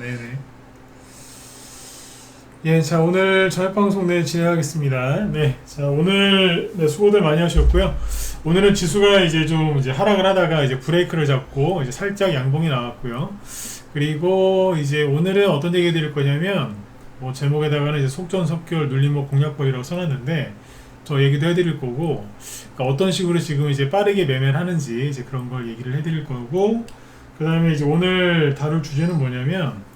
네네. 예, 자, 오늘 저녁 방송 진행하겠습니다. 네, 자, 오늘 네, 수고들 많이 하셨고요. 오늘은 지수가 이제 좀 이제 하락을 하다가 이제 브레이크를 잡고 이제 살짝 양봉이 나왔고요. 그리고 이제 오늘은 어떤 얘기 드릴 거냐면 뭐 제목에다가는 이제 속전속결 눌림목 공략법이라고 써놨는데 저 얘기도 해드릴 거고, 그러니까 어떤 식으로 지금 이제 빠르게 매매를 하는지 이제 그런 걸 얘기를 해드릴 거고, 그 다음에 이제 오늘 다룰 주제는 뭐냐면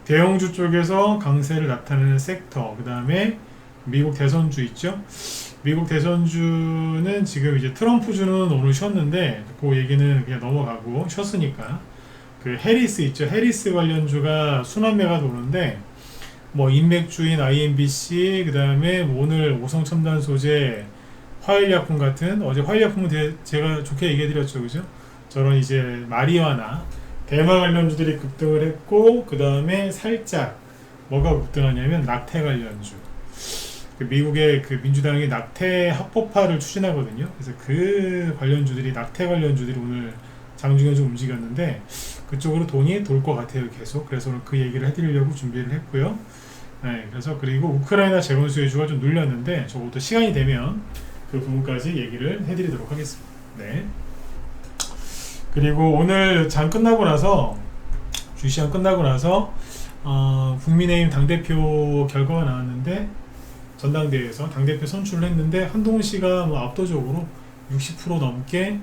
대형주 쪽에서 강세를 나타내는 섹터, 그 다음에 미국 대선주 있죠. 미국 대선주는 지금 이제 트럼프주는 오늘 쉬었는데 그 얘기는 그냥 넘어가고, 쉬었으니까 그 해리스 있죠. 해리스 관련주가 순환매가 도는데 뭐 인맥주인 IMBC, 그 다음에 뭐 오늘 오성첨단 소재, 화일약품 같은, 어제 화일약품은 제가 좋게 얘기해드렸죠, 그죠? 저런 이제 마리화나 대마 관련주들이 급등을 했고, 그 다음에 살짝 뭐가 급등하냐면 낙태 관련주. 그 미국의 그 민주당이 낙태 합법화를 추진하거든요. 그래서 그 관련주들이, 낙태 관련주들이 오늘 장중에 좀 움직였는데 그쪽으로 돈이 돌 것 같아요, 계속. 그래서 오늘 그 얘기를 해드리려고 준비를 했고요. 네, 그래서 그리고 우크라이나 재건 수혜주가 좀 눌렸는데 저것도 시간이 되면 그 부분까지 얘기를 해드리도록 하겠습니다. 네. 그리고 오늘 장 끝나고 나서, 주시장 끝나고 나서 국민의힘 당대표 결과가 나왔는데, 전당대회에서 당대표 선출을 했는데 한동훈 씨가 뭐 압도적으로 60% 넘게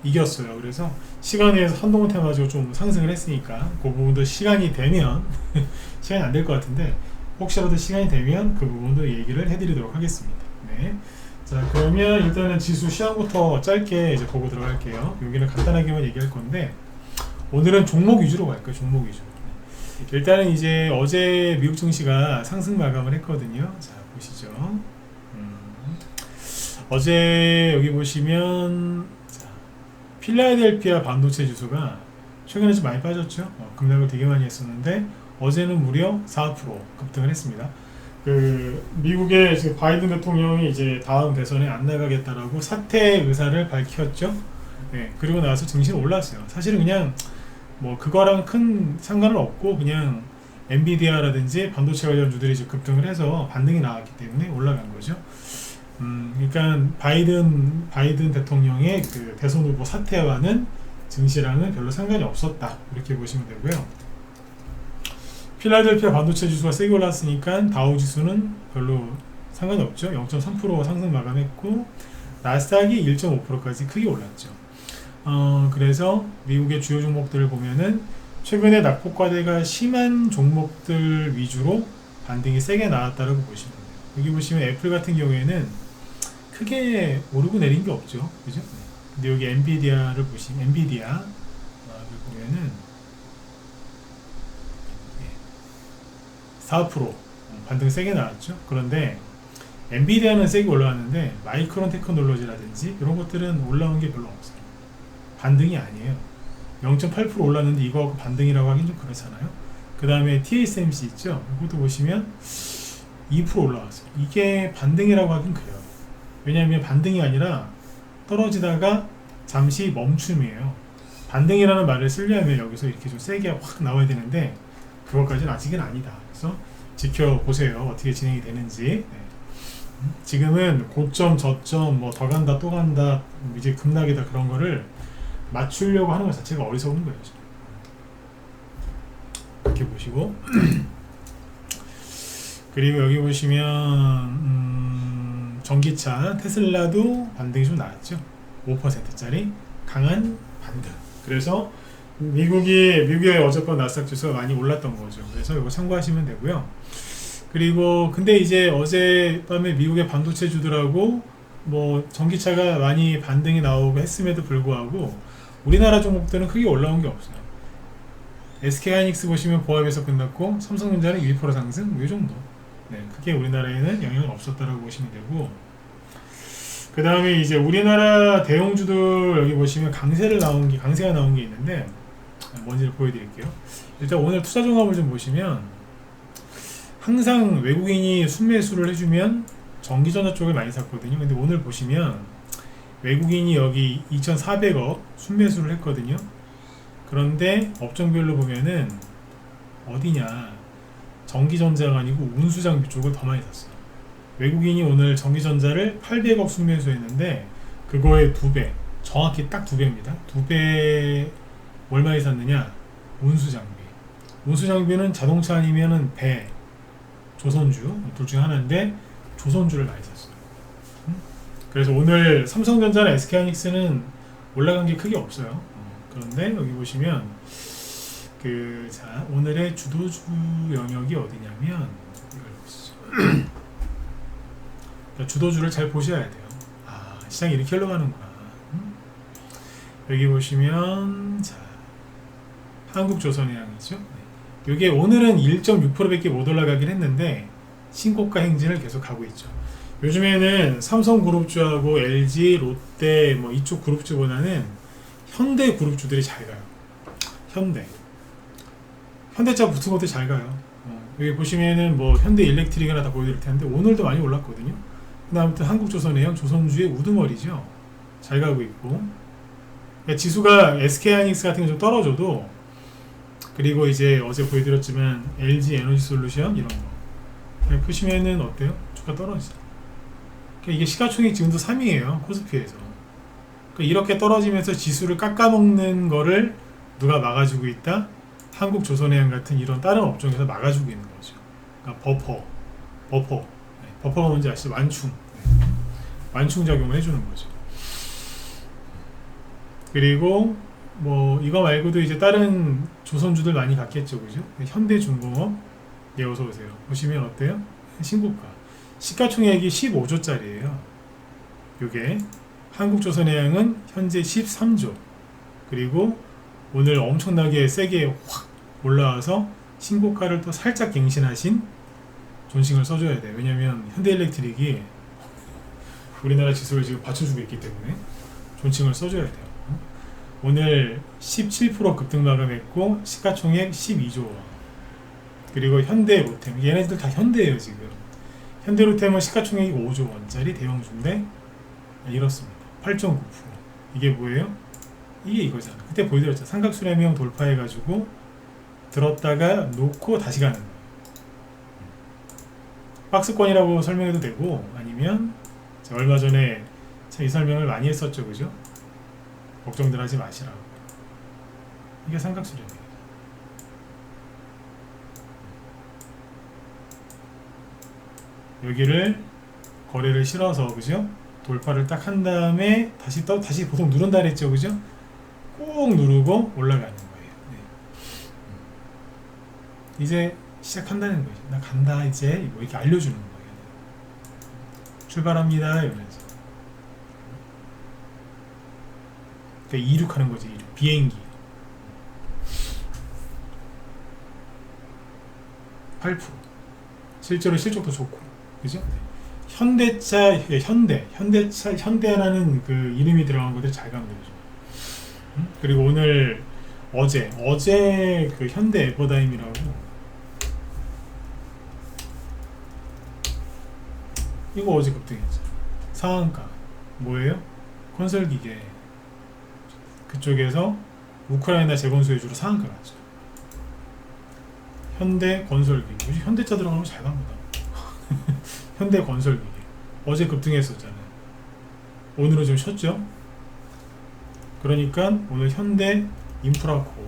이겼어요. 그래서 시간에서 한동훈 태가지고 좀 상승을 했으니까 그 부분도 시간이 되면 시간이 안 될 것 같은데 혹시라도 시간이 되면 그 부분도 얘기를 해드리도록 하겠습니다. 네. 자, 그러면 일단은 지수 시황부터 짧게 이제 보고 들어갈게요. 여기는 간단하게만 얘기할 건데 오늘은 종목 위주로 갈 거예요. 종목 위주로. 일단은 이제 어제 미국 증시가 상승 마감을 했거든요. 자, 보시죠. 어제 여기 보시면 필라델피아 반도체 지수가 최근에 좀 많이 빠졌죠. 급락을 되게 많이 했었는데 어제는 무려 4% 급등을 했습니다. 그 미국의 지금 바이든 대통령이 이제 다음 대선에 안 나가겠다라고 사퇴 의사를 밝혔죠. 네, 그리고 나서 증시는 올랐어요. 사실은 그냥 뭐 그거랑 큰 상관은 없고 그냥 엔비디아라든지 반도체 관련주들이 이제 급등을 해서 반등이 나왔기 때문에 올라간 거죠. 그러니까 바이든 대통령의 그 대선 후보 사퇴와는 증시랑은 별로 상관이 없었다, 이렇게 보시면 되고요. 필라델피아 반도체 지수가 세게 올랐으니까 다우 지수는 별로 상관이 없죠. 0.3% 상승 마감했고 나스닥이 1.5%까지 크게 올랐죠. 그래서 미국의 주요 종목들을 보면은 최근에 낙폭과대가 심한 종목들 위주로 반등이 세게 나왔다고 보시면 돼요. 여기 보시면 애플 같은 경우에는 크게 오르고 내린 게 없죠, 그죠? 근데 여기 엔비디아를 보시면 엔비디아를 보면은 4% 반등 세게 나왔죠. 그런데 엔비디아는 세게 올라왔는데 마이크론 테크놀로지라든지 이런 것들은 올라온 게 별로 없어요. 반등이 아니에요. 0.8% 올랐는데 이거하고 반등이라고 하긴 좀 그렇잖아요. 그 다음에 TSMC 있죠. 이것도 보시면 2% 올라왔어요. 이게 반등이라고 하긴 그래요. 왜냐하면 반등이 아니라 떨어지다가 잠시 멈춤이에요. 반등이라는 말을 쓰려면 여기서 이렇게 좀 세게 확 나와야 되는데 그것까지는 아직은 아니다. 그래서 지켜보세요. 어떻게 진행이 되는지. 네. 지금은 고점, 저점, 뭐 더 간다, 또 간다, 이제 급락이다, 그런 거를 맞추려고 하는 것 자체가 어리석은 거예요. 이렇게 보시고 그리고 여기 보시면 전기차 테슬라도 반등이 좀 나왔죠. 5%짜리 강한 반등. 그래서 미국의 어젯밤 나스닥 지수가 많이 올랐던 거죠. 그래서 이거 참고하시면 되고요. 그리고 근데 이제 어젯밤에 미국의 반도체 주들하고 뭐 전기차가 많이 반등이 나오고 했음에도 불구하고 우리나라 종목들은 크게 올라온 게 없어요. SK하이닉스 보시면 보합에서 끝났고 삼성전자는 1% 상승, 뭐 이 정도. 네, 크게 우리나라에는 영향은 없었다라고 보시면 되고, 그 다음에 이제 우리나라 대형주들 여기 보시면 강세가 나온 게 있는데 뭔지를 보여드릴게요. 일단 오늘 투자 종합을 좀 보시면 항상 외국인이 순매수를 해주면 전기전자 쪽을 많이 샀거든요. 근데 오늘 보시면 외국인이 여기 2,400억 순매수를 했거든요. 그런데 업종별로 보면은 어디냐, 전기전자가 아니고 운수장비 쪽을 더 많이 샀어요. 외국인이 오늘 전기전자를 800억 순매수했는데 그거의 2배, 정확히 딱 2배입니다. 2배 얼마에 샀느냐? 운수장비. 운수장비는 자동차 아니면은 배, 조선주 둘 중 하나인데 조선주를 많이 샀어요. 그래서 오늘 삼성전자나 SK하이닉스는 올라간 게 크게 없어요. 그런데 여기 보시면 자, 오늘의 주도주 영역이 어디냐면 이걸 보시죠. 그러니까 주도주를 잘 보셔야 돼요. 아, 시장이 이렇게 흘러가는구나. 여기 보시면 자, 한국조선해양이죠. 네. 이게 오늘은 1.6%밖에 못 올라가긴 했는데 신고가 행진을 계속 가고 있죠. 요즘에는 삼성그룹주하고 LG, 롯데 뭐 이쪽 그룹주보다는 현대 그룹주들이 잘 가요. 현대차 붙은 것도 잘 가요. 여기 보시면은 뭐 현대 일렉트릭이나 다 보여드릴 텐데 오늘도 많이 올랐거든요. 근데 아무튼 한국조선해양, 조선주의 우두머리죠. 잘 가고 있고. 그러니까 지수가 SK하이닉스 같은 게 좀 떨어져도, 그리고 이제 어제 보여드렸지만 LG 에너지솔루션 이런 거 보시면은 어때요? 주가 떨어지죠. 그러니까 이게 시가총액 지금도 3위예요. 코스피에서. 그러니까 이렇게 떨어지면서 지수를 깎아먹는 거를 누가 막아주고 있다? 한국조선해양 같은 이런 다른 업종에서 막아주고 있는 거죠. 그러니까 버퍼. 버퍼가 뭔지 아시죠? 완충. 완충 작용을 해주는 거죠. 그리고 뭐 이거 말고도 이제 다른 조선주들 많이 갔겠죠, 그죠? 현대중공업, 예, 어서 오세요. 보시면 어때요? 신고가. 시가총액이 15조짜리예요. 요게 한국조선해양은 현재 13조. 그리고 오늘 엄청나게 세게 확 올라와서 신고가를 또 살짝 갱신하신 존칭을 써줘야 돼요. 왜냐면 현대일렉트릭이 우리나라 지수를 지금 받쳐주고 있기 때문에 존칭을 써줘야 돼요. 오늘 17% 급등 마감했고 시가총액 12조 원. 그리고 현대 로템, 얘네들 다 현대예요. 지금 현대 로템은 시가총액이 5조 원짜리 대형주인데 이렇습니다. 8.9%. 이게 뭐예요? 이게 이거잖아. 그때 보여드렸죠. 삼각수렴형 돌파해가지고 들었다가 놓고 다시 가는 거예요. 박스권이라고 설명해도 되고, 아니면 얼마 전에 이 설명을 많이 했었죠, 그죠? 걱정들 하지 마시라고. 이게 삼각수렴이에요. 여기를 거래를 실어서, 그죠? 돌파를 딱 한 다음에 다시 보통 누른다 그랬죠, 그죠? 꾹 누르고 올라가는 거예요. 네. 이제 시작한다는 거죠. 나 간다 이제, 뭐 이렇게 알려주는 거예요. 출발합니다 이러면서. 그러니까 이륙하는 거지. 이륙. 비행기 8%. 실제로 실적도 좋고, 그죠? 현대차, 현대라는 그 이름이 들어간 것들 잘 가면 되죠. 그리고 오늘 어제 그 현대 에버다임이라고, 이거 어제 급등했죠. 상한가 뭐예요? 건설기계. 그쪽에서 우크라이나 재건 수혜주로 상한가 갔죠. 현대 건설기계. 요즘 현대차 들어가면 잘 갑니다. 현대 건설기계 어제 급등했었잖아요. 오늘은 좀 쉬었죠. 그러니까 오늘 현대 인프라코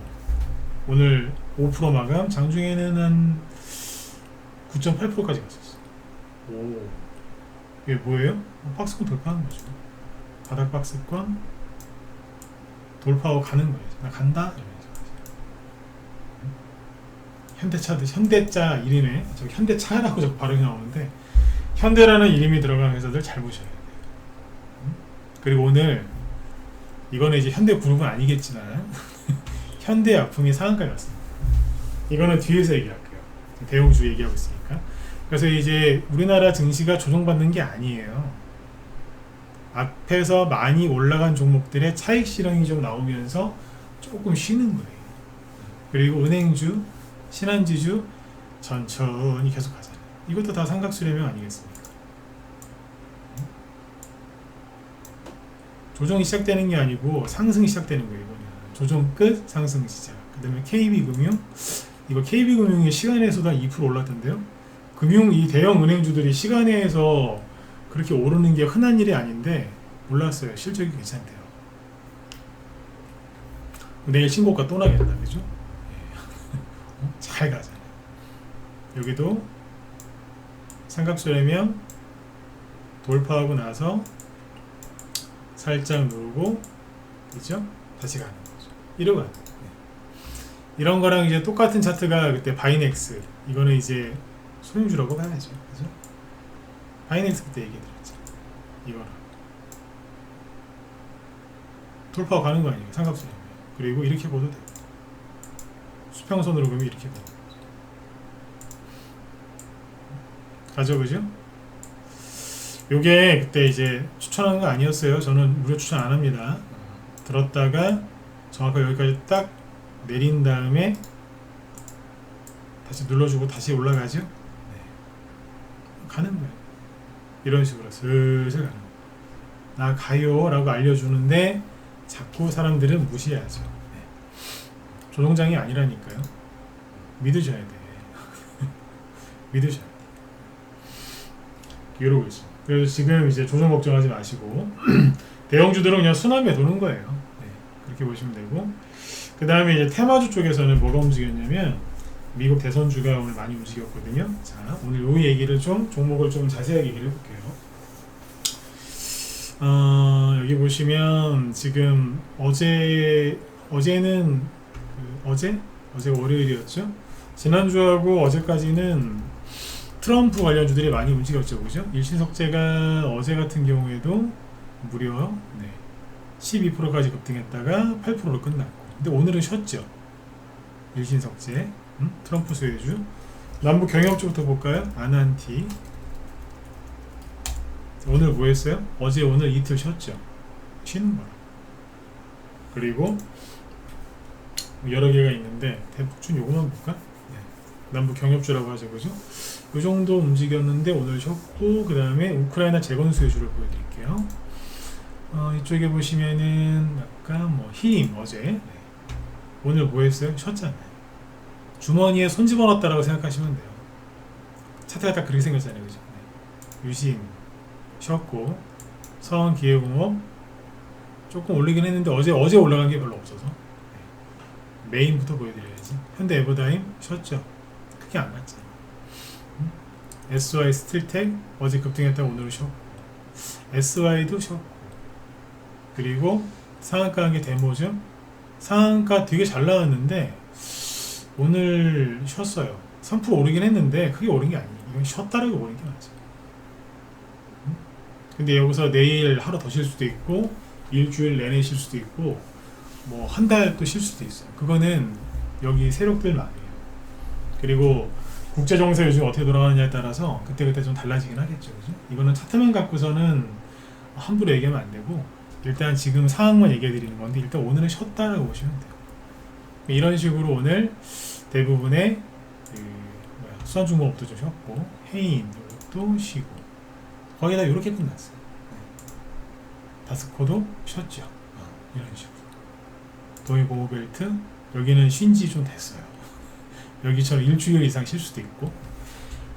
오늘 5% 마감, 장중에는 한 9.8%까지 갔었어. 오, 이게 뭐예요? 박스권 돌파하는 거죠. 바닥 박스권 돌파하고 가는 거예요. 나 간다. 현대차 이름에 저기 현대차라고 저 발음이 나오는데 현대라는 이름이 들어간 회사들 잘 보셔야 돼요. 그리고 오늘 이거는 이제 현대그룹은 아니겠지만 현대약품이 상한가에 갔습니다. 이거는 뒤에서 얘기할게요. 대형주 얘기하고 있으니까. 그래서 이제 우리나라 증시가 조정받는 게 아니에요. 앞에서 많이 올라간 종목들의 차익 실현이 좀 나오면서 조금 쉬는 거예요. 그리고 은행주, 신한지주 천천히 계속 가잖아요. 이것도 다 삼각수렴형 아니겠습니까? 조정이 시작되는 게 아니고 상승이 시작되는 거예요. 이거는 조정 끝 상승 시작. 그 다음에 KB금융, 이거 KB금융이 시간에서도 한 2% 올랐던데요. 이 대형 은행주들이 시간에서 그렇게 오르는 게 흔한 일이 아닌데 몰랐어요. 실적이 괜찮대요. 내일 신고가 또 나겠다, 그죠? 잘 가잖아요. 여기도 삼각수렴형 돌파하고 나서 살짝 누르고, 그죠? 다시 가는 거죠. 이러고 가는 거예요. 이런 거랑 이제 똑같은 차트가 그때 바이넥스, 이거는 이제 소형주라고 봐야죠, 그죠? 바이넥스 그때 얘기 드렸죠. 이거랑 돌파하고 가는 거 아니에요, 삼각수렴. 그리고 이렇게 보도 돼요. 수평선으로 보면 이렇게 보는 거죠. 가죠, 그죠? 요게 그때 이제 추천한 거 아니었어요. 저는 무료 추천 안 합니다. 들었다가 정확하게 여기까지 딱 내린 다음에 다시 눌러주고 다시 올라가죠. 네. 가는 거예요. 이런 식으로 슬슬 가는 거예요. 나 가요 라고 알려주는데 자꾸 사람들은 무시해야죠. 네. 조종장이 아니라니까요. 믿으셔야 돼. 믿으셔야 돼. 이러고 있어. 그래서 지금 이제 조정 걱정하지 마시고 대형주들은 그냥 순환매 도는 거예요. 네. 그렇게 보시면 되고, 그 다음에 이제 테마주 쪽에서는 뭐가 움직였냐면 미국 대선주가 오늘 많이 움직였거든요. 자, 오늘 이 얘기를 좀 종목을 좀 자세하게 얘기를 해볼게요. 여기 보시면 지금 어제는 어제 월요일이었죠. 지난주하고 어제까지는 트럼프 관련주들이 많이 움직였죠, 그죠? 일신석재가 어제 같은 경우에도 무려 12%까지 급등했다가 8%로 끝났고, 근데 오늘은 쉬었죠. 일신석재, 트럼프 소유주. 남북 경협 쪽부터 볼까요? 아난티. 오늘 뭐 했어요? 어제 오늘 이틀 쉬었죠. 쉬는 거라. 그리고 여러 개가 있는데 대북준 요거만 볼까? 네. 남북 경협주라고 하죠, 그죠? 이 정도 움직였는데 오늘 쉬었고, 그 다음에 우크라이나 재건 수혜주를 보여드릴게요. 이쪽에 보시면은 약간 힘 어제, 네. 오늘 뭐 했어요? 쉬었잖아요. 주머니에 손 집어넣었다라고 생각하시면 돼요. 차트가 딱 그렇게 생겼잖아요, 그죠? 네. 유심 쉬었고, 서원기계공업 조금 올리긴 했는데 어제 올라간 게 별로 없어서, 네. 메인부터 보여드려야지. 현대에버다임 쉬었죠. 크게 안 갔잖아. SY 스틸텍 어제 급등했다가 오늘은 쉬었고, SY도 쉬었고, 그리고 상한가 한 게 데모죠. 상한가 되게 잘 나왔는데 오늘 쉬었어요. 3% 오르긴 했는데 크게 오른 게 아니에요. 이건 쉬었다라고 보는 게 맞죠. 근데 여기서 내일 하루 더 쉴 수도 있고, 일주일 내내 쉴 수도 있고, 뭐 한 달 또 쉴 수도 있어요. 그거는 여기 세력들만이에요. 그리고 국제 정세 요즘 어떻게 돌아가느냐에 따라서 그때그때 좀 달라지긴 하겠죠, 그죠? 이거는 차트만 갖고서는 함부로 얘기하면 안 되고, 일단 지금 상황만 얘기해 드리는 건데, 일단 오늘은 쉬었다라고 보시면 돼요. 이런 식으로 오늘 대부분의 수산중공업도 좀 쉬었고, 해인 이것도 쉬고, 거의 다 이렇게 끝났어요. 다스코도 쉬었죠. 이런 식으로. 도이고모벨트 여기는 쉰지 좀 됐어요. 여기처럼 일주일 이상 쉴 수도 있고,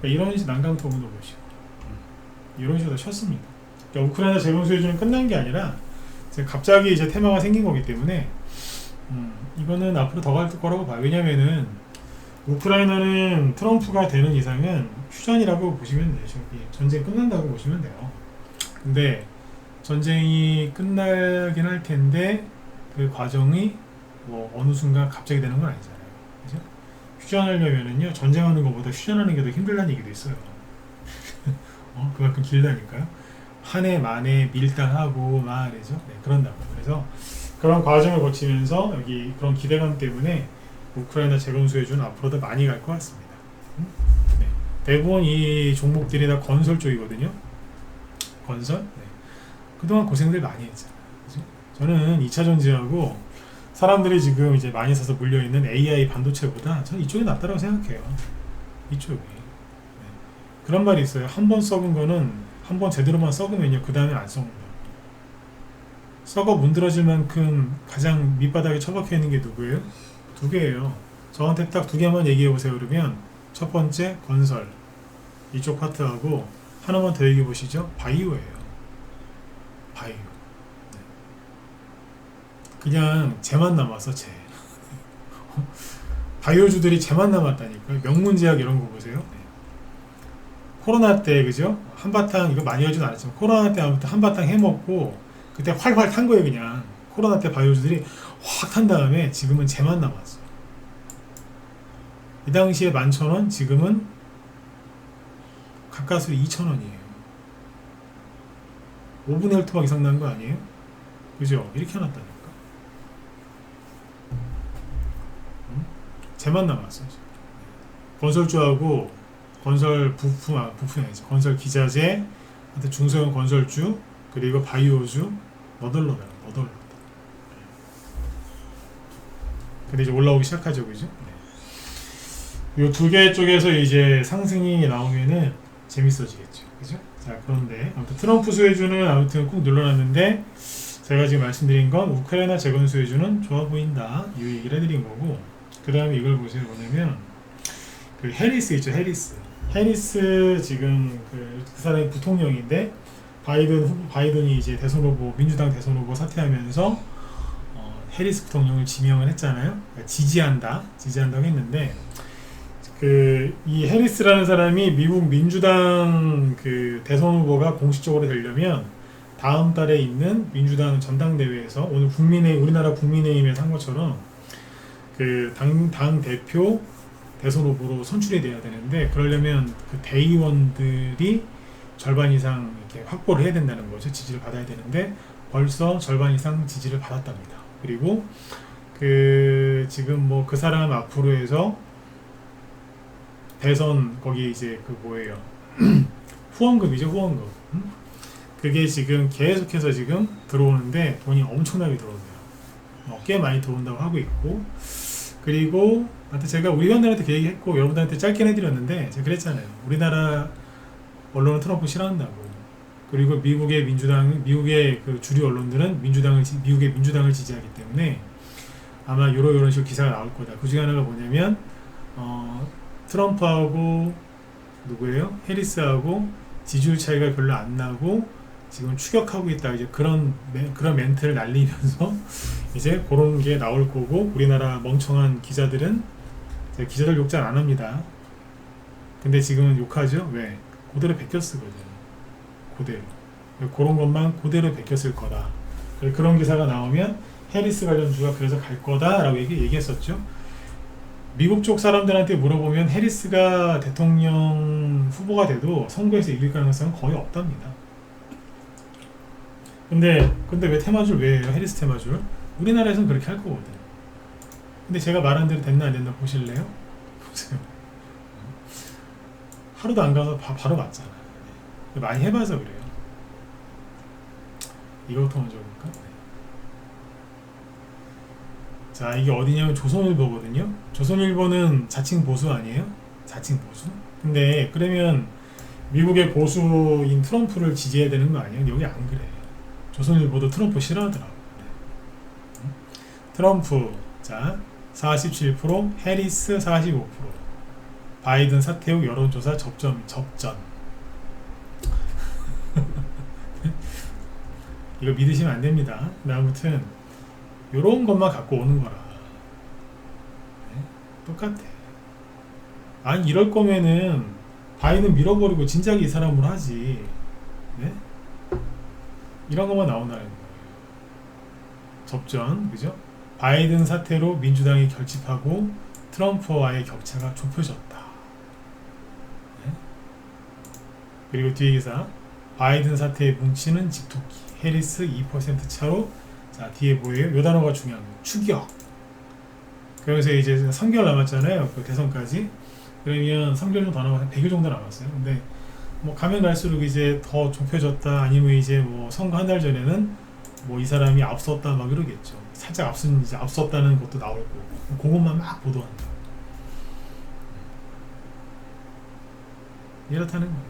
그러니까 이런 난강토분도 보시고, 이런 식으로 쉬었습니다. 그러니까 우크라이나 재건 수혜주는 끝난 게 아니라 갑자기 이제 테마가 생긴 거기 때문에 이거는 앞으로 더 갈 거라고 봐요. 왜냐면은 우크라이나는 트럼프가 되는 이상은 휴전이라고 보시면 돼요. 전쟁 끝난다고 보시면 돼요. 근데 전쟁이 끝나긴 할 텐데 그 과정이 뭐 어느 순간 갑자기 되는 건 아니잖아요. 그죠? 휴전하려면은요, 전쟁하는 것보다 휴전하는 게 더 힘들다는 얘기도 있어요. 그만큼 길다니까요. 한 해 만에 밀당하고 말이죠. 네, 그런다고. 그래서 그런 과정을 거치면서 여기 그런 기대감 때문에 우크라이나 재건 수혜주는 앞으로도 많이 갈 것 같습니다. 네. 대부분 이 종목들이 다 건설 쪽이거든요. 건설. 네. 그동안 고생들 많이 했잖아요. 그죠? 저는 2차 전지하고 사람들이 지금 이제 많이 사서 물려있는 AI 반도체보다 저는 이쪽이 낫다고 생각해요. 이쪽이. 네. 그런 말이 있어요. 한 번 썩은 거는 한 번 제대로만 썩으면요, 그 다음에 안 썩는다. 썩어 문드러질 만큼 가장 밑바닥에 처박혀 있는 게 누구예요? 두 개예요. 저한테 딱 두 개만 얘기해 보세요. 그러면 첫 번째 건설 이쪽 파트하고 하나만 더 얘기해 보시죠. 바이오예요. 바이오. 네. 그냥 쟤만 남았어, 쟤. 바이오주들이 쟤만 남았다니까요. 명문제약 이런 거 보세요. 네. 코로나 때 그죠? 한바탕 이거 많이 하진 않았지만 코로나 때 아무튼 한바탕 해먹고 그때 활활 탄 거예요. 그냥 코로나 때 바이오주들이 확 탄 다음에 지금은 쟤만 남았어. 이 당시에 11,000원, 지금은 가까스로 2,000원이에요. 5분의 1 토막 이상 난 거 아니에요? 그죠? 이렇게 해놨다니까. 쟤만 남았어요. 건설주하고 건설 부품, 부품이 아니죠. 건설 기자재, 중소형 건설주, 그리고 바이오주, 너덜너덜. 근데 이제 올라오기 시작하죠, 그죠? 이 두 개 쪽에서 이제 상승이 나오면은 재밌어지겠죠, 그죠? 자, 그런데 아무튼 트럼프 수혜주는 아무튼 꾹 눌러놨는데 제가 지금 말씀드린 건 우크라이나 재건 수혜주는 좋아 보인다 이 얘기를 해드린 거고, 그 다음에 이걸 보세요. 뭐냐면 그 해리스 있죠, 해리스 지금 그 사람이 부통령인데 바이든이 이제 대선 후보, 민주당 대선 후보 사퇴하면서 해리스 부통령을 지명을 했잖아요. 그러니까 지지한다고 했는데 이 해리스라는 사람이 미국 민주당 그 대선 후보가 공식적으로 되려면 다음 달에 있는 민주당 전당대회에서 오늘 우리나라 국민의힘에서 한 것처럼 그 당 대표 대선 후보로 선출이 돼야 되는데, 그러려면 그 대의원들이 절반 이상 이렇게 확보를 해야 된다는 거죠. 지지를 받아야 되는데 벌써 절반 이상 지지를 받았답니다. 그리고 지금 뭐 그 사람 앞으로 해서 대선 거기 이제 그 뭐예요? 후원금이죠, 후원금. 그게 지금 계속해서 지금 들어오는데 돈이 엄청나게 들어오네요. 꽤 많이 들어온다고 하고 있고, 그리고 하여튼 제가 우리 회원들한테 그 얘기 했고 여러분들한테 짧게 해드렸는데 제가 그랬잖아요. 우리나라 언론은 트럼프 싫어한다고. 그리고 미국의 그 주류 언론들은 미국의 민주당을 지지하기 때문에 아마 이런 식으로 기사가 나올 거다. 그 중에 하나가 뭐냐면 트럼프하고 누구예요? 해리스하고 지지율 차이가 별로 안 나고 지금 추격하고 있다. 이제 그런 멘트를 날리면서 이제 그런 게 나올 거고, 우리나라 멍청한 기자들은 기자들 욕 잘 안 합니다. 근데 지금은 욕하죠. 왜? 그대로 베껴 쓰거든. 그대로. 그런 것만 그대로 베껴 쓸 거다. 그런 기사가 나오면 해리스 관련주가 그래서 갈 거다라고 얘기했었죠. 미국 쪽 사람들한테 물어보면 해리스가 대통령 후보가 돼도 선거에서 이길 가능성은 거의 없답니다. 근데 왜 테마주를 왜 해요? 해리스 테마주를? 우리나라에서는 그렇게 할 거거든. 근데 제가 말한 대로 됐나 안 됐나 보실래요? 보세요. 하루도 안 가서 바로 맞잖아. 많이 해봐서 그래요. 이거부터 먼저 볼까? 자, 이게 어디냐면 조선일보거든요. 조선일보는 자칭 보수 아니에요? 자칭 보수? 근데 그러면 미국의 보수인 트럼프를 지지해야 되는 거 아니에요? 여기 안 그래. 조선일보도 트럼프 싫어하더라고. 트럼프 자 47%, 해리스 45%. 바이든 사퇴 후 여론조사 접전. 이거 믿으시면 안 됩니다. 근데 아무튼 요런 것만 갖고 오는 거라. 네? 똑같아. 아니 이럴 거면은 바이든 밀어버리고 진작에 이 사람으로 하지. 네? 이런 것만 나온다는 거예요. 접전, 그죠? 바이든 사태로 민주당이 결집하고 트럼프와의 격차가 좁혀졌다. 네? 그리고 뒤에 기사, 바이든 사태에 뭉치는 집토끼, 해리스 2% 차로. 자, 뒤에 뭐예요? 요 단어가 중요한 거예요. 추격. 그래서 이제 3개월 남았잖아요. 그 대선까지. 그러면 3개월 정도 더 남았어요. 100일 정도 남았어요. 근데 뭐 가면 갈수록 이제 더 좁혀졌다, 아니면 이제 뭐 선거 한 달 전에는 뭐 이 사람이 앞섰다 막 이러겠죠. 살짝 앞섰다는 것도 나올 거고, 그것만 막 보도한다. 이렇다는 거예요.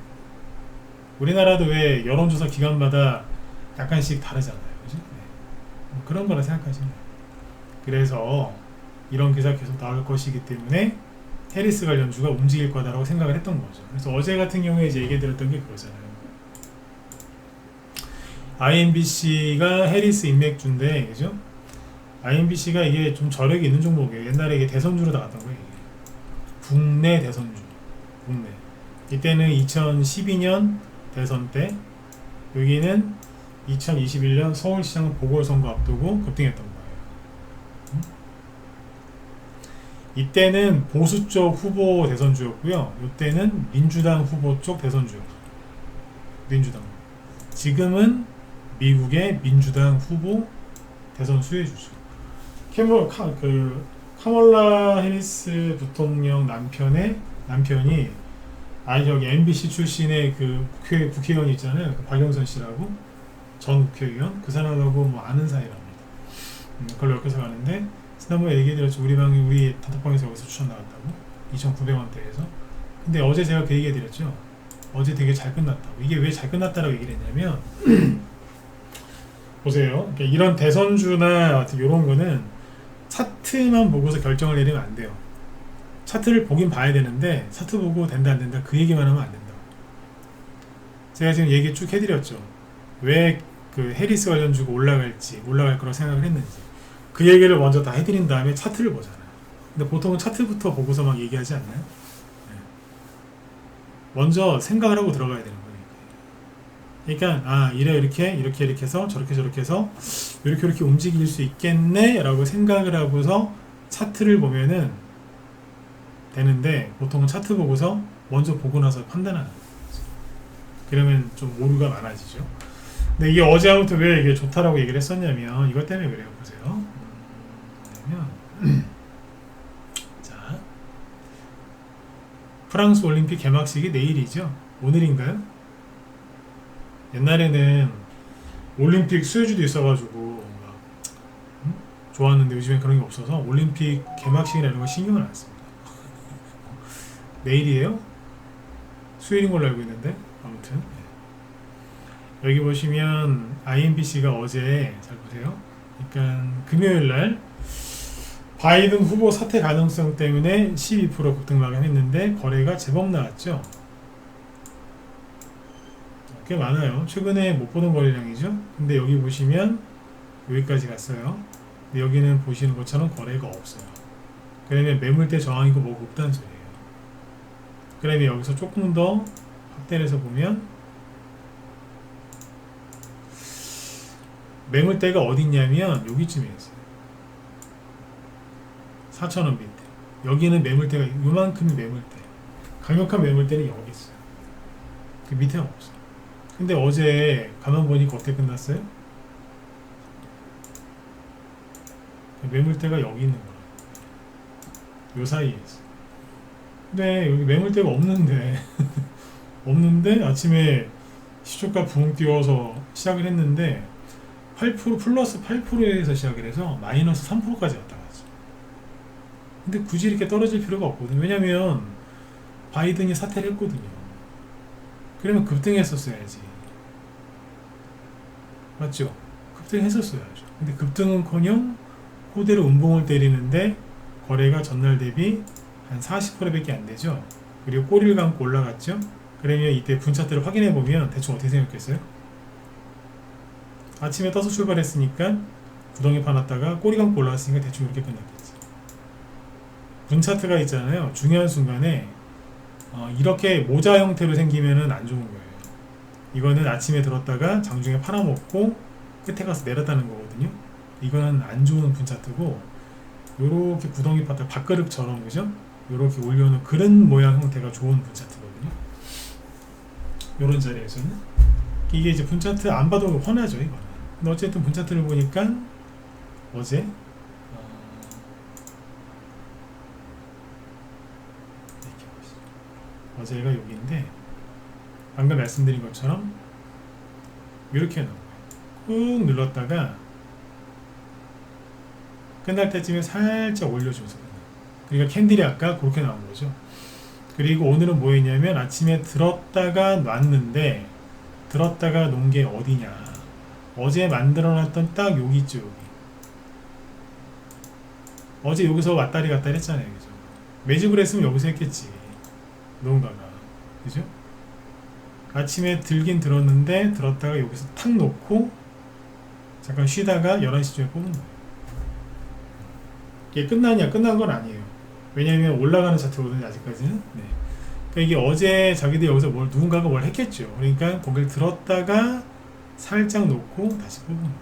우리나라도 왜 여론조사 기간마다 약간씩 다르잖아요, 그죠? 네. 뭐 그런 거라 생각하시면 돼요. 그래서 이런 기사가 계속 나올 것이기 때문에 해리스 관련주가 움직일 거다라고 생각을 했던 거죠. 그래서 어제 같은 경우에 이제 얘기 드렸던 게 그거잖아요. IMBC가 해리스 인맥주인데, 그죠? IMBC가 이게 좀 저력이 있는 종목이에요. 옛날에 이게 대선주로 나갔던 거예요. 이게. 국내 대선주. 국내. 이때는 2012년 대선 때, 여기는 2021년 서울시장 보궐선거 앞두고 급등했던 거예요. 이때는 보수 쪽 후보 대선주였고요. 이때는 민주당 후보 쪽 대선주였어요. 민주당. 지금은 미국의 민주당 후보 대선 수혜주죠. 카멀라 해리스 부통령 남편이 저기 MBC 출신의 그 국회의원 있잖아요. 그 박영선 씨라고 전 국회의원 그 사람하고 뭐 아는 사이랍니다. 그걸 엮여서 가는데 지난번에 얘기해드렸죠. 우리 단톡방에서 여기서 추천 나왔다고 2,900원대에서. 근데 어제 제가 그 얘기해드렸죠. 어제 되게 잘 끝났다고. 이게 왜 잘 끝났다라고 얘기를 했냐면 보세요. 그러니까 이런 대선주나 이런 거는 차트만 보고서 결정을 내리면 안 돼요. 차트를 보긴 봐야 되는데 차트 보고 된다 안 된다 그 얘기만 하면 안 된다고. 제가 지금 얘기 쭉 해드렸죠. 왜 그 해리스 관련주가 올라갈 거라고 생각을 했는지 그 얘기를 먼저 다 해드린 다음에 차트를 보잖아요. 근데 보통은 차트부터 보고서 막 얘기하지 않나요? 네. 먼저 생각을 하고 들어가야 되는 거예요. 그러니까 이렇게 해서 저렇게 해서 이렇게 움직일 수 있겠네 라고 생각을 하고서 차트를 보면은 되는데 보통은 차트 보고서 먼저 보고 나서 판단하는 거죠. 그러면 좀 오류가 많아지죠. 근데 이게 어제 아무튼 왜 이게 좋다라고 얘기를 했었냐면 이것 때문에 그래요. 보세요. 자, 프랑스 올림픽 개막식이 내일이죠. 오늘인가요? 옛날에는 올림픽 수혜주도 있어가지고 좋았는데 요즘엔 그런 게 없어서 올림픽 개막식이라는 거 신경을 안 씁니다. 내일이에요? 수요일인 걸로 알고 있는데 아무튼 여기 보시면 IMBC가 어제 잘 보세요. 그러니까 금요일날 바이든 후보 사퇴 가능성 때문에 12% 급등 마감했는데 거래가 제법 나왔죠. 꽤 많아요. 최근에 못 보던 거래량이죠. 근데 여기 보시면 여기까지 갔어요. 근데 여기는 보시는 것처럼 거래가 없어요. 그러면 매물대 저항이고 뭐고 없다는 소리예요. 그러면 여기서 조금 더 확대를 해서 보면 매물대가 어디 있냐면 여기쯤에 있어요. 4,000원 밑에. 여기는 매물대가 요만큼의 매물대. 강력한 매물대는 여기 있어요. 그 밑에 없어요. 근데 어제 가만 보니까 어떻게 끝났어요? 매물대가 여기 있는 거예요. 요 사이에 있어요. 근데 여기 매물대가 없는데 아침에 시초가 붕 띄워서 시작을 했는데 8% 플러스 8%에서 시작을 해서 마이너스 3%까지 왔다 갔어. 근데 굳이 이렇게 떨어질 필요가 없거든요. 왜냐면 바이든이 사퇴를 했거든요. 그러면 급등했었어야지. 맞죠? 급등했었어야죠. 근데 급등은커녕 호대로 음봉을 때리는데 거래가 전날 대비 한 40%밖에 안 되죠. 그리고 꼬리를 감고 올라갔죠. 그러면 이때 분차트를 확인해 보면 대충 어떻게 생각했어요? 아침에 떠서 출발했으니까 구덩이 파놨다가 꼬리 감고 올라왔으니까 대충 이렇게 끝났겠지. 분차트가 있잖아요. 중요한 순간에 이렇게 모자 형태로 생기면은 안 좋은 거예요. 이거는 아침에 들었다가 장중에 팔아먹고 끝에 가서 내렸다는 거거든요. 이거는 안 좋은 분차트고 요렇게 구덩이 팠다 밥그릇처럼 그죠? 요렇게 올려놓은 그런 모양 형태가 좋은 분차트거든요. 요런 자리에서는 이게 이제 분차트 안 봐도 훤하죠 이거는. 근데 어쨌든 분차트를 보니까 어제 이렇게 보시죠. 어제가 여기인데 방금 말씀드린 것처럼 이렇게 나온 거예요. 꾹 눌렀다가 끝날 때쯤에 살짝 올려주면서 끝나요. 그러니까 캔들이 아까 그렇게 나온 거죠. 그리고 오늘은 뭐였냐면 아침에 들었다가 놨는데 들었다가 놓은 게 어디냐, 어제 만들어놨던 딱 여기 있죠. 여기 어제 여기서 왔다리 갔다리 했잖아요. 그죠? 매집을 했으면 여기서 했겠지. 누군가가. 그죠? 아침에 들긴 들었는데 들었다가 여기서 탁 놓고 잠깐 쉬다가 11시쯤에 뽑은 거예요. 이게 끝나냐? 끝난 건 아니에요. 왜냐면 올라가는 차트거든요. 아직까지는. 네. 그러니까 이게 어제 자기들 여기서 누군가가 뭘 했겠죠. 그러니까 고개를 들었다가 살짝 놓고 다시 뽑은 거예요.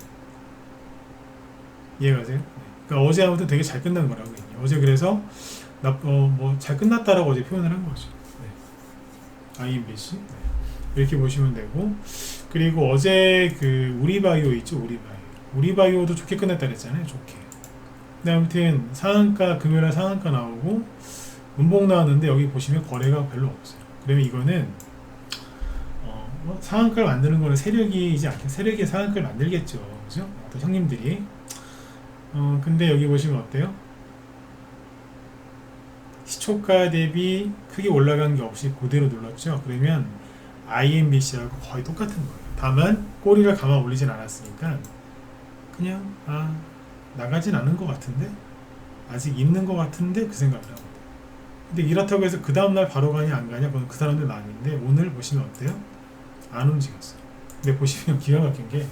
이해가세요? 네. 그러니까 어제 아무튼 되게 잘 끝난 거라고. 어제 그래서 뭐 잘 끝났다라고 어제 표현을 한 거죠. 네. IMBC. 네. 이렇게 보시면 되고, 그리고 어제 그 우리바이오 있죠. 우리바이오도 좋게 끝냈다 그랬잖아요. 좋게. 근데 아무튼 상한가, 금요일에 상한가 나오고 음봉 나왔는데 여기 보시면 거래가 별로 없어요. 그러면 이거는 상한가를 만드는 거는 세력이지 않겠, 세력이 상한가를 만들겠죠. 그죠? 어떤 형님들이. 근데 여기 보시면 어때요? 시초가 대비 크게 올라간 게 없이 그대로 눌렀죠. 그러면 IMBC하고 거의 똑같은 거예요. 다만 꼬리를 감아 올리진 않았으니까 그냥 나가진 않은 것 같은데, 아직 있는 것 같은데, 그 생각을 합니다. 근데 이렇다고 해서 그 다음날 바로 가냐 안 가냐, 그건 그 사람들 마음인데, 오늘 보시면 어때요? 안 움직였어요. 근데 보시면 기가 막힌 게,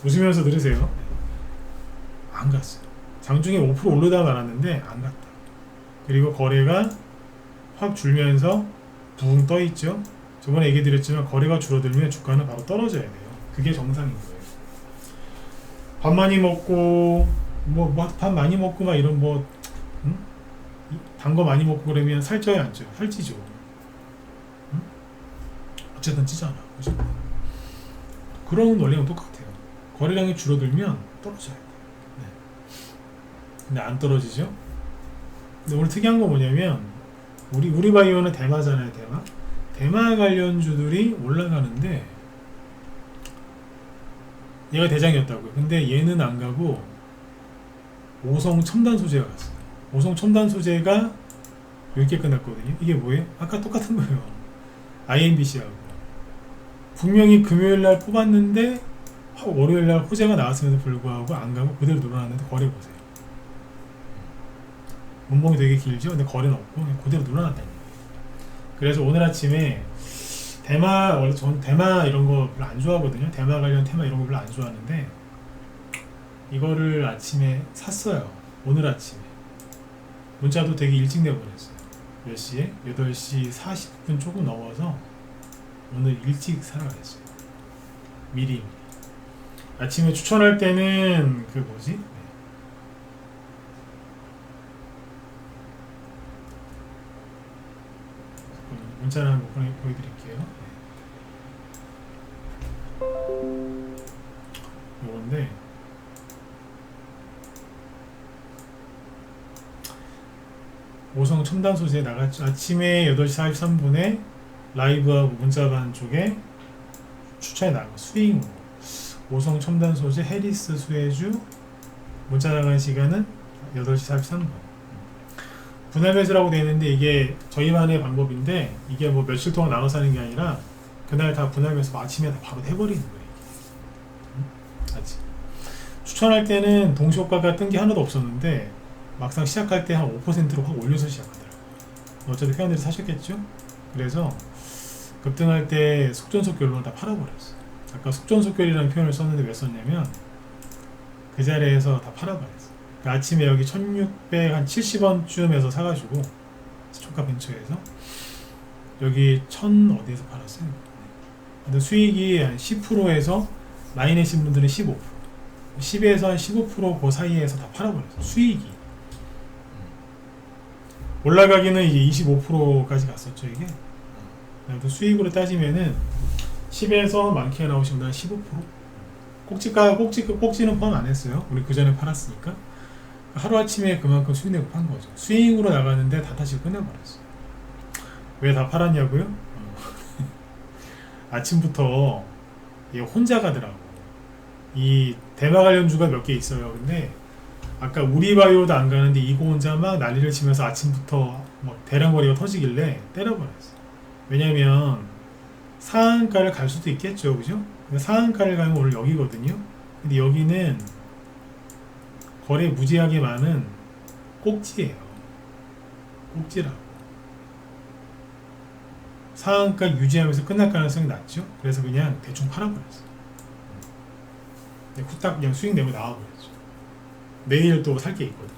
웃으면서 들으세요. 안 갔어요. 장중에 5% 오르다 말았는데 안 갔다. 그리고 거래가 확 줄면서 붕 떠 있죠. 저번에 얘기 드렸지만 거래가 줄어들면 주가는 바로 떨어져야 돼요. 그게 정상인 거예요. 밥 많이 먹고 밥 많이 먹고 막 이런 단 거 많이 먹고 그러면 살쪄요, 안 쪄요? 살찌죠. 어쨌든 찌잖아. 그죠? 그런 원리랑 똑같아요. 거래량이 줄어들면 떨어져야 돼요. 네. 근데 안 떨어지죠? 근데 오늘 특이한 거 뭐냐면 우리바이오는 대마잖아요. 대마 관련주들이 올라가는데 얘가 대장이었다고요. 근데 얘는 안 가고 오성 첨단 소재가 갔어요. 오성 첨단 소재가 이렇게 끝났거든요. 이게 뭐예요? 아까 똑같은 거예요. IMBC하고 분명히 금요일날 뽑았는데 월요일날 호재가 나왔음에도 불구하고 안 가고 그대로 늘어났는데 거래 보세요. 문봉이 되게 길죠? 근데 거래는 없고 그냥 그대로 늘어났다는 거예요. 그래서 오늘 아침에 원래 전 대마 이런 거 별로 안 좋아하거든요. 대마 관련 테마 이런 거 별로 안 좋아하는데 이거를 아침에 샀어요. 오늘 아침에 문자도 되게 일찍 내보냈어요. 몇 시에? 8시 40분 조금 넘어서 오늘 일찍 사라 그랬어요. 미리. 아침에 추천할 때는 그 뭐지? 문자를 한번 보여드릴게요. 요건데 오성 첨단 소재 나갔죠. 아침에 8시 43분에 라이브하고 문자반 쪽에 추천이 나간 거. 스윙 오성 첨단 소재 해리스 수혜주 문자 나간 시간은 8시 43분. 분할 매수라고 되어 있는데 이게 저희만의 방법인데 이게 뭐 며칠 동안 나눠서 하는 게 아니라 그날 다 분할 매수 아침에 다 바로 해버리는 거예요. 아침. 추천할 때는 동시효과가 뜬 게 하나도 없었는데 막상 시작할 때 한 5%로 확 올려서 시작하더라고요. 어차피 회원들이 사셨겠죠? 그래서 급등할 때 속전속결로 다 팔아버렸어요. 아까 속전속결이라는 표현을 썼는데 왜 썼냐면 그 자리에서 다 팔아버렸어요. 그러니까 아침에 여기 1670원쯤에서 사가지고 시초가 근처에서 여기 1000 어디에서 팔았어요? 근데 수익이 한 10%에서 많이 내신 분들은 15%, 10에서 한 15% 그 사이에서 다 팔아버렸어요. 수익이 올라가기는 이제 25%까지 갔었죠. 이게 그래도 수익으로 따지면은 10에서 많게 나오신 분들 한 15%. 꼭지는 포함 안 했어요. 우리 그 전에 팔았으니까 하루아침에 그만큼 수익 내고 판 거죠. 스윙으로 나가는데 다 다시 끝내버렸어요. 왜 다 팔았냐고요? 아침부터 얘 혼자 가더라고. 이 대마 관련주가 몇 개 있어요. 근데 아까 우리바이오도 안 가는데 이거 혼자 막 난리를 치면서 아침부터 뭐 대량 거래가 터지길래 때려버렸어요. 왜냐면 상한가를 갈 수도 있겠죠. 그죠? 근데 상한가를 가면 오늘 여기거든요. 근데 여기는 거래 무지하게 많은 꼭지예요. 꼭지라고. 상한가 유지하면서 끝날 가능성이 낮죠. 그래서 그냥 대충 팔아버렸어요. 후딱 그냥 수익 내고 나와버렸죠. 내일 또 살 게 있거든.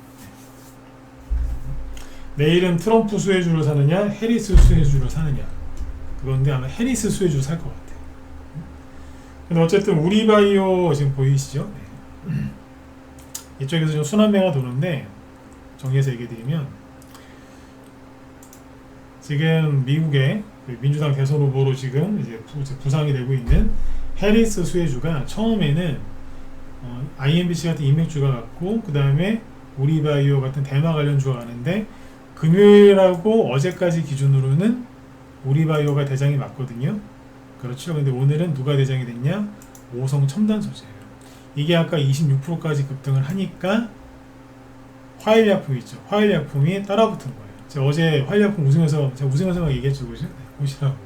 내일은 트럼프 수혜주를 사느냐 해리스 수혜주를 사느냐 그건데 아마 해리스 수혜주 살 것 같아요. 근데 어쨌든 우리바이오 지금 보이시죠? 네. 이쪽에서 좀 순환매가 도는데 정리해서 얘기해드리면 지금 미국의 민주당 대선 후보로 지금 이제 부상이 되고 있는 해리스 수혜주가 처음에는 IMBC 같은 인맥주가 갔고 그 다음에 우리바이오 같은 대마 관련 주가 가는데 금요일하고 어제까지 기준으로는 우리바이오가 대장이 맞거든요. 그렇죠. 근데 오늘은 누가 대장이 됐냐? 오성 첨단 소재예요. 이게 아까 26%까지 급등을 하니까 화일약품 있죠. 화일약품이 따라붙은 거예요. 제가 어제 화일약품 제가 웃으면서 막 얘기했죠. 그죠? 네, 보시라고.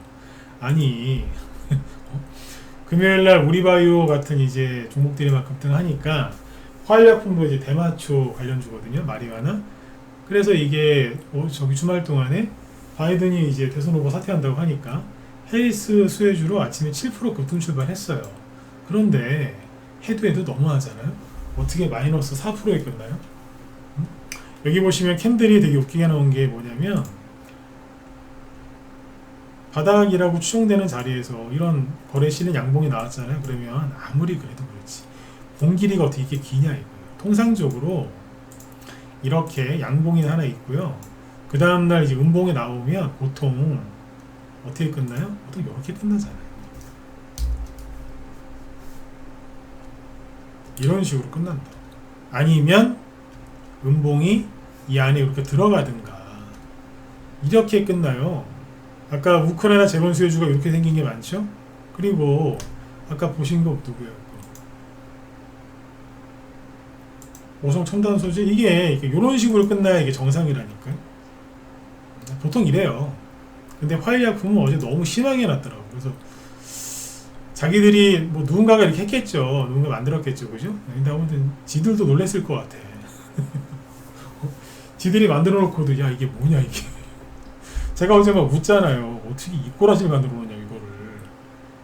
아니 금요일날 우리바이오 같은 이제 종목들이 막 급등하니까 화일약품도 이제 대마초 관련주거든요. 마리화나. 그래서 이게 저기 주말 동안에 바이든이 이제 대선 후보 사퇴한다고 하니까 해리스 수혜주로 아침에 7% 급등 출발했어요. 그런데 해도 너무하잖아요. 어떻게 마이너스 4%에 끝나요? 여기 보시면 캔들이 되게 웃기게 나온 게 뭐냐면 바닥이라고 추정되는 자리에서 이런 거래 실은 양봉이 나왔잖아요. 그러면 아무리 그래도 그렇지 봉 길이가 어떻게 이렇게 기냐 이거예요. 통상적으로 이렇게 양봉이 하나 있고요. 그 다음날 이제 음봉이 나오면 보통 어떻게 끝나요? 보통 이렇게 끝나잖아요. 이런 식으로 끝난다. 아니면 음봉이 이 안에 이렇게 들어가든가 이렇게 끝나요. 아까 우크라이나 재건 수혜주가 이렇게 생긴 게 많죠. 그리고 아까 보신 거 누구예요? 오성 첨단 소재 이게 이런 식으로 끝나야 이게 정상이라니까요. 보통 이래요. 근데 화일약품은 어제 너무 심하게 해놨더라고. 그래서 자기들이 뭐 누군가가 이렇게 했겠죠. 누군가 만들었겠죠, 그죠? 근데 아무튼 지들도 놀랬을 것 같아. 지들이 만들어 놓고도 야 이게 뭐냐 이게. 제가 어제 막 묻잖아요. 어떻게 이 꼬라지를 만들어 놓냐 이거를.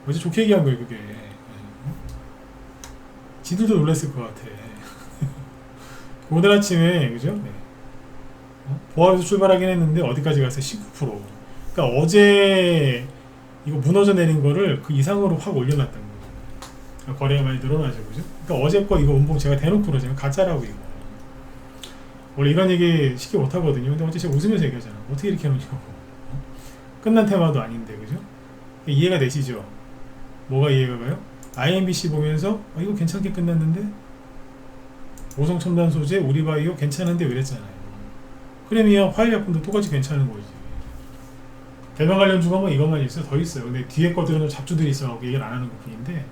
어제 좋게 얘기한 거예요 그게. 지들도 놀랬을 것 같아. 오늘 아침에 그죠? 네. 보합에서 출발하긴 했는데 어디까지 갔어요? 19%. 그러니까 어제 이거 무너져 내린 거를 그 이상으로 확 올려놨던 거예요. 그러니까 거래가 많이 늘어나죠, 그죠? 그러니까 어제 거 이거 운봉 제가 대놓고 그러잖아요. 가짜라고 이거. 원래 이런 얘기 쉽게 못 하거든요. 근데 어제 제가 웃으면서 얘기하잖아. 어떻게 이렇게 해놓냐고. 끝난 테마도 아닌데, 그죠? 이해가 되시죠? 뭐가 이해가 가요? IMBC 보면서 이거 괜찮게 끝났는데 오성 첨단 소재, 우리바이오 괜찮은데 이랬잖아요. 그러면 화일약품도 똑같이 괜찮은 거지. 대마 관련주가 뭐 이것만 있어요? 더 있어요. 근데 뒤에 것들은 좀 잡주들이 있어서 얘기를 안 하는 것 뿐인데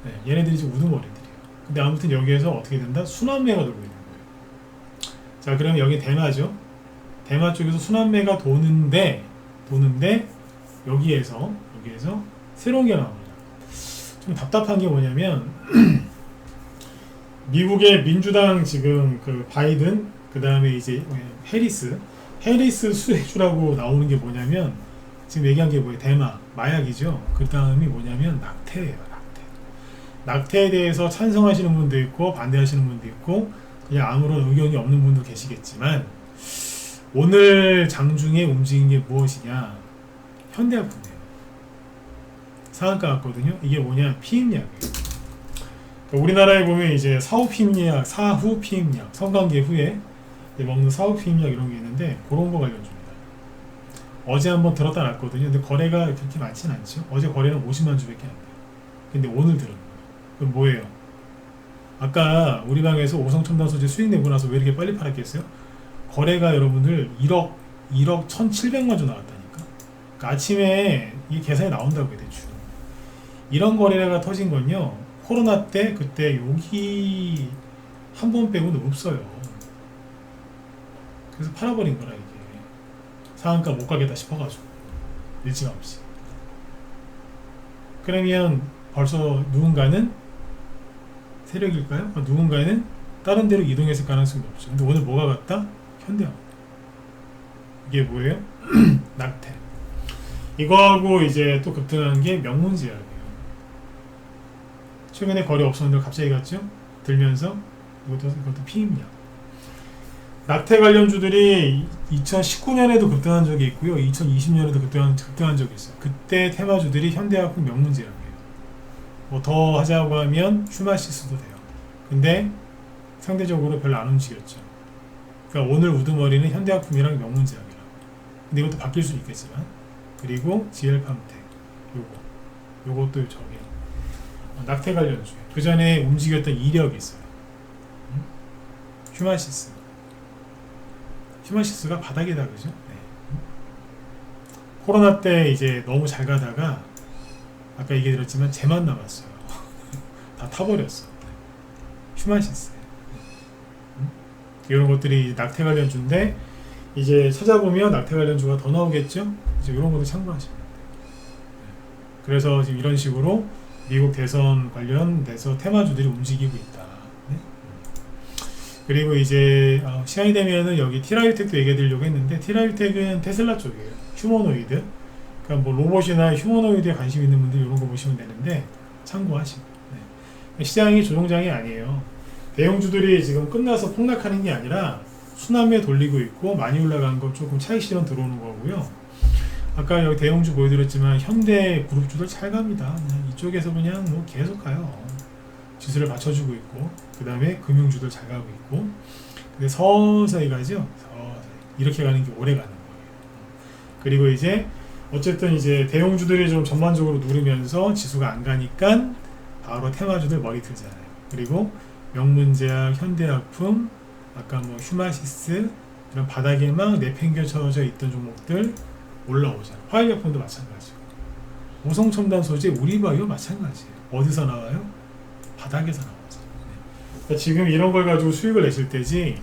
네, 얘네들이 좀 우두머리들이에요. 근데 아무튼 여기에서 어떻게 된다? 순환매가 돌고 있는 거예요. 자, 그러면 여기 대마죠. 대마 쪽에서 순환매가 도는데 여기에서 새로운 게 나옵니다. 좀 답답한 게 뭐냐면 미국의 민주당 지금 그 바이든 그 다음에 이제 해리스 수혜주라고 나오는 게 뭐냐면 지금 얘기한 게 뭐예요? 대마, 마약이죠. 그 다음이 뭐냐면 낙태예요. 낙태에 대해서 찬성하시는 분도 있고 반대하시는 분도 있고 그냥 아무런 의견이 없는 분도 계시겠지만 오늘 장중에 움직인 게 무엇이냐? 현대약품이에요. 상한가 같거든요. 이게 뭐냐? 피임약이에요. 우리나라에 보면 이제 사후 피임약, 성관계 후에 먹는 사후 피임약 이런 게 있는데 그런 거 관련줍니다. 어제 한번 들었다 놨거든요. 근데 거래가 그렇게 많진 않죠. 어제 거래는 50만 주밖에 안 돼요. 근데 오늘 들은 거예요. 그럼 뭐예요? 아까 우리 방에서 오성 첨단 소재 수익 내고 나서 왜 이렇게 빨리 팔았겠어요? 거래가 여러분들 1억 1,700만 주 나왔다니까. 그러니까 아침에 이 계산이 나온다고요, 대충. 이런 거래가 터진 건요. 코로나 때 그때 여기 한 번 빼고는 없어요. 그래서 팔아버린 거라 이게. 상한가 못 가겠다 싶어가지고 일찌감치. 그러면 벌써 누군가는 세력일까요? 누군가는 다른 데로 이동했을 가능성이 없죠. 근데 오늘 뭐가 같다? 현대화물. 이게 뭐예요? 낙태. 이거하고 이제 또 급등한 게 명문제약이에요. 최근에 거래 없었는데 갑자기 갔죠? 들면서 이것도 피임약. 낙태 관련주들이 2019년에도 급등한 적이 있고요. 2020년에도 급등한 적이 있어요. 그때 테마주들이 현대화품 명문제약이에요. 뭐 더 하자고 하면 휴마시스도 돼요. 근데 상대적으로 별로 안 움직였죠. 그러니까 오늘 우두머리는 현대화품이랑 명문제약이라고. 근데 이것도 바뀔 수 있겠지만. 그리고 GL팜텍 요것도 저기 낙태 관련주. 그 전에 움직였던 이력이 있어요. 휴마시스가 바닥이다, 그죠? 네. 코로나 때 이제 너무 잘 가다가 아까 얘기 드렸지만 쟤만 남았어요. 다 타버렸어. 휴마시스. 이런 것들이 낙태 관련주인데 이제 찾아보면 낙태 관련주가 더 나오겠죠? 이제 이런 것도 참고하시면 돼요. 그래서 지금 이런 식으로 미국 대선 관련돼서 테마주들이 움직이고 있다. 네? 그리고 이제 시간이 되면은 여기 티라유텍도 얘기해 드리려고 했는데 티라유텍은 테슬라 쪽이에요. 휴머노이드. 그러니까 뭐 로봇이나 휴머노이드에 관심 있는 분들 이런 거 보시면 되는데 참고하시고. 네. 시장이 조정장이 아니에요. 대형주들이 지금 끝나서 폭락하는 게 아니라 순환매 돌리고 있고 많이 올라간 거 조금 차익 실현 들어오는 거고요. 아까 여기 대형주 보여드렸지만 현대 그룹주들 잘 갑니다. 그냥 이쪽에서 그냥 뭐 계속 가요. 지수를 받쳐주고 있고 그 다음에 금융주들 잘 가고 있고 근데 서서히 가죠. 서서히 이렇게 가는 게 오래 가는 거예요. 그리고 이제 어쨌든 이제 대형주들이 좀 전반적으로 누르면서 지수가 안 가니까 바로 테마주들 머리 들잖아요. 그리고 명문제약, 현대약품, 아까 뭐 휴마시스 이런 바닥에 막 내팽겨쳐져 있던 종목들 올라오잖아요. 화학약품도 마찬가지고 오성첨단 소재, 우리바이오 마찬가지예요. 어디서 나와요? 바닥에서 나오죠. 네. 그러니까 지금 이런 걸 가지고 수익을 내실 때지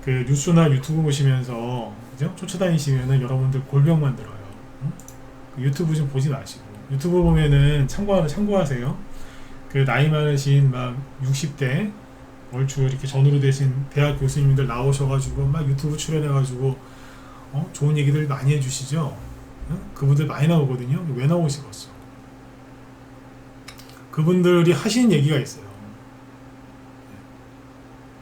그 뉴스나 유튜브 보시면서 그죠? 쫓아다니시면은 여러분들 골병 만들어요. 응? 그 유튜브 좀 보지 마시고 유튜브 보면은 참고하세요. 그 나이 많으신 막 60대 얼추 이렇게 전후로 되신 대학 교수님들 나오셔가지고 막 유튜브 출연해가지고 좋은 얘기들 많이 해주시죠. 그분들 많이 나오거든요. 왜 나오시겠어? 그분들이 하시는 얘기가 있어요.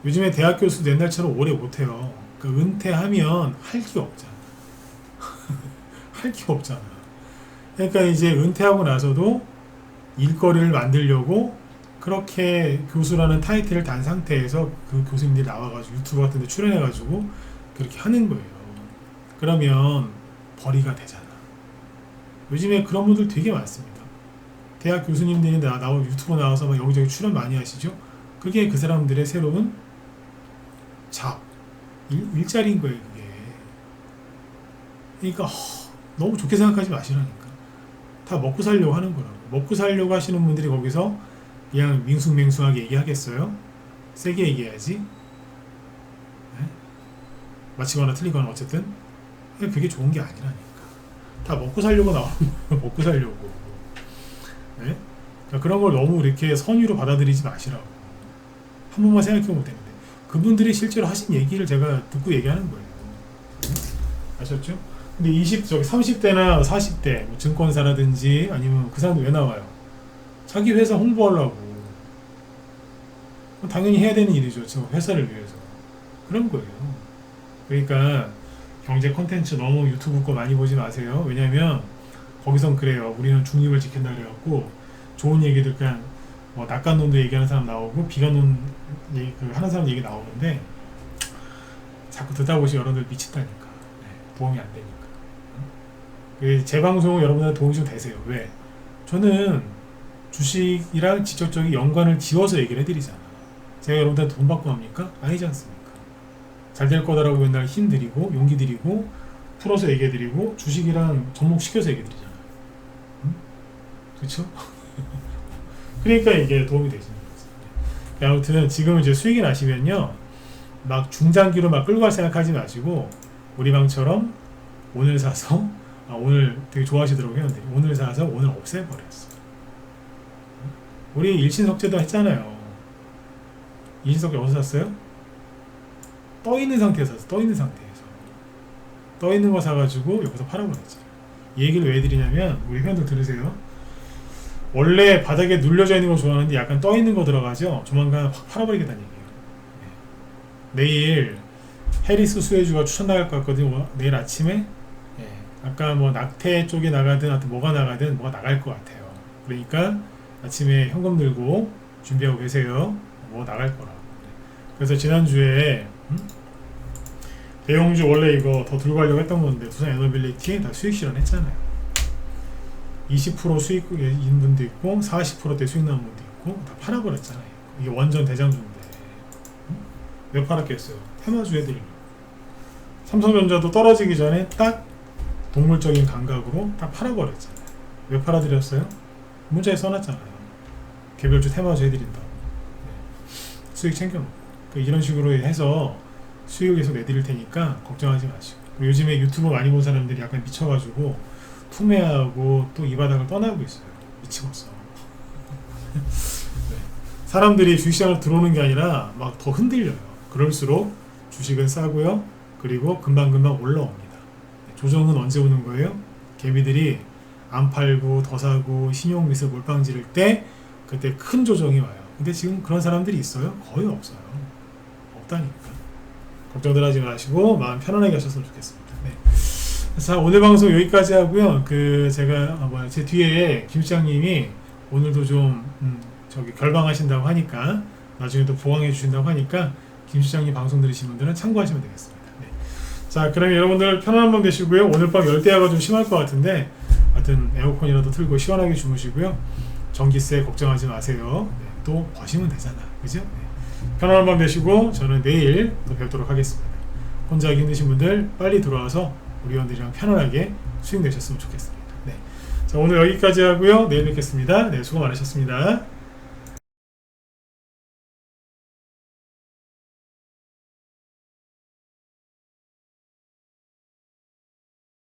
요즘에 대학 교수도 옛날처럼 오래 못해요. 그러니까 은퇴하면 할 게 없잖아. 할 게 없잖아. 그러니까 이제 은퇴하고 나서도 일거리를 만들려고 그렇게 교수라는 타이틀을 단 상태에서 그 교수님들이 나와가지고 유튜브 같은 데 출연해가지고 그렇게 하는 거예요. 그러면 벌이가 되잖아. 요즘에 그런 분들 되게 많습니다. 대학 교수님들이 유튜브 나와서 막 여기저기 출연 많이 하시죠? 그게 그 사람들의 새로운 일자리인 거예요, 그게. 그러니까 너무 좋게 생각하지 마시라니까. 다 먹고 살려고 하는 거라고. 먹고 살려고 하시는 분들이 거기서 그냥 밍숭맹숭하게 얘기하겠어요? 세게 얘기해야지. 네? 맞히거나 틀리거나 어쨌든 그게 좋은 게 아니라니까. 다 먹고 살려고 나오는 거예요. 먹고 살려고. 네? 그러니까 그런 걸 너무 이렇게 선의로 받아들이지 마시라고. 한 번만 생각해보면 되는데 그분들이 실제로 하신 얘기를 제가 듣고 얘기하는 거예요. 네? 아셨죠? 근데 30대나 40대 뭐 증권사라든지 아니면 그 사람들 왜 나와요? 자기 회사 홍보하려고. 당연히 해야 되는 일이죠. 저 회사를 위해서. 그런 거예요. 그러니까 경제 콘텐츠 너무 유튜브 거 많이 보지 마세요. 왜냐면 거기선 그래요. 우리는 중립을 지킨다 그래갖고 좋은 얘기들 그냥 뭐 낙관론도 얘기하는 사람 나오고 비관론 하는 사람 얘기 나오는데 자꾸 듣다 보시 여러분들 미친다니까. 네, 도움이 안 되니까. 제 방송은 여러분들한테 도움이 좀 되세요. 왜? 저는 주식이랑 직접적인 연관을 지어서 얘기를 해드리잖아. 제가 여러분들한테 돈 받고 합니까? 아니지 않습니까? 잘 될 거다라고 맨날 힘드리고 용기 드리고 풀어서 얘기해드리고 주식이랑 접목시켜서 얘기해드리잖아요. 응? 그쵸? 그러니까 이게 도움이 되시는 거죠. 아무튼 지금 이제 수익이 나시면요 막 중장기로 막 끌고 갈 생각하지 마시고 우리 방처럼 오늘 사서 오늘 되게 좋아하시더라고요. 근데 오늘 사서 오늘 없애버렸어. 우리 일신석재도 했잖아요. 일신석재 어디서 샀어요? 떠 있는 상태에서 샀어. 떠 있는 상태에서. 떠 있는 거 사가지고 여기서 팔아버렸지. 이 얘기를 왜 드리냐면 우리 회원들 들으세요. 원래 바닥에 눌려져 있는 거 좋아하는데 약간 떠 있는 거 들어가죠. 조만간 확 팔아버리겠다는 얘기예요. 네. 내일 해리스 수혜주가 추천 나갈 것 같거든요. 내일 아침에 아까 뭐 낙태 쪽에 나가든 하여튼 뭐가 나가든 뭐가 나갈 것 같아요. 그러니까 아침에 현금 들고 준비하고 계세요. 뭐 나갈 거라고. 그래서 지난주에 대용주 원래 이거 더 들고 가려고 했던 건데 두산 에너빌리티 다 수익 실현했잖아요. 20% 수익인 분도 있고 40%대 수익 나온 분도 있고 다 팔아버렸잖아요. 이게 원전 대장주인데 왜 팔았겠어요? 테마주 해드리려고. 삼성전자도 떨어지기 전에 딱 동물적인 감각으로 딱 팔아버렸잖아요. 왜 팔아드렸어요? 문자에 써놨잖아요. 개별주 테마주 해드린다고. 수익 챙겨놓고. 이런 식으로 해서 수익을 계속 내드릴 테니까 걱정하지 마시고. 요즘에 유튜브 많이 본 사람들이 약간 미쳐가지고 투매하고 또 이 바닥을 떠나고 있어요. 미치겠어. 네. 사람들이 주식시장을 들어오는 게 아니라 막 더 흔들려요. 그럴수록 주식은 싸고요. 그리고 금방금방 올라옵니다. 조정은 언제 오는 거예요? 개미들이 안 팔고 더 사고 신용미수 몰빵 지를 때 그때 큰 조정이 와요. 근데 지금 그런 사람들이 있어요? 거의 없어요. 없다니까. 걱정들 하지 마시고 마음 편안하게 하셨으면 좋겠습니다. 네. 자, 오늘 방송 여기까지 하고요. 제 뒤에 김 시장님이 오늘도 좀 결방하신다고 하니까 나중에 또 보강해 주신다고 하니까 김 시장님 방송 들으신 분들은 참고하시면 되겠습니다. 네. 자, 그러면 여러분들 편안한 밤 되시고요. 오늘 밤 열대야가 좀 심할 것 같은데 하여튼 에어컨이라도 틀고 시원하게 주무시고요. 전기세 걱정하지 마세요. 네, 또 버시면 되잖아. 그죠? 네. 편안한 밤 되시고 저는 내일 또 뵙도록 하겠습니다. 혼자 하기 힘드신 분들 빨리 들어와서 우리 회원들이랑 편안하게 수익 내셨으면 좋겠습니다. 네. 자, 오늘 여기까지 하고요. 내일 뵙겠습니다. 네, 수고 많으셨습니다.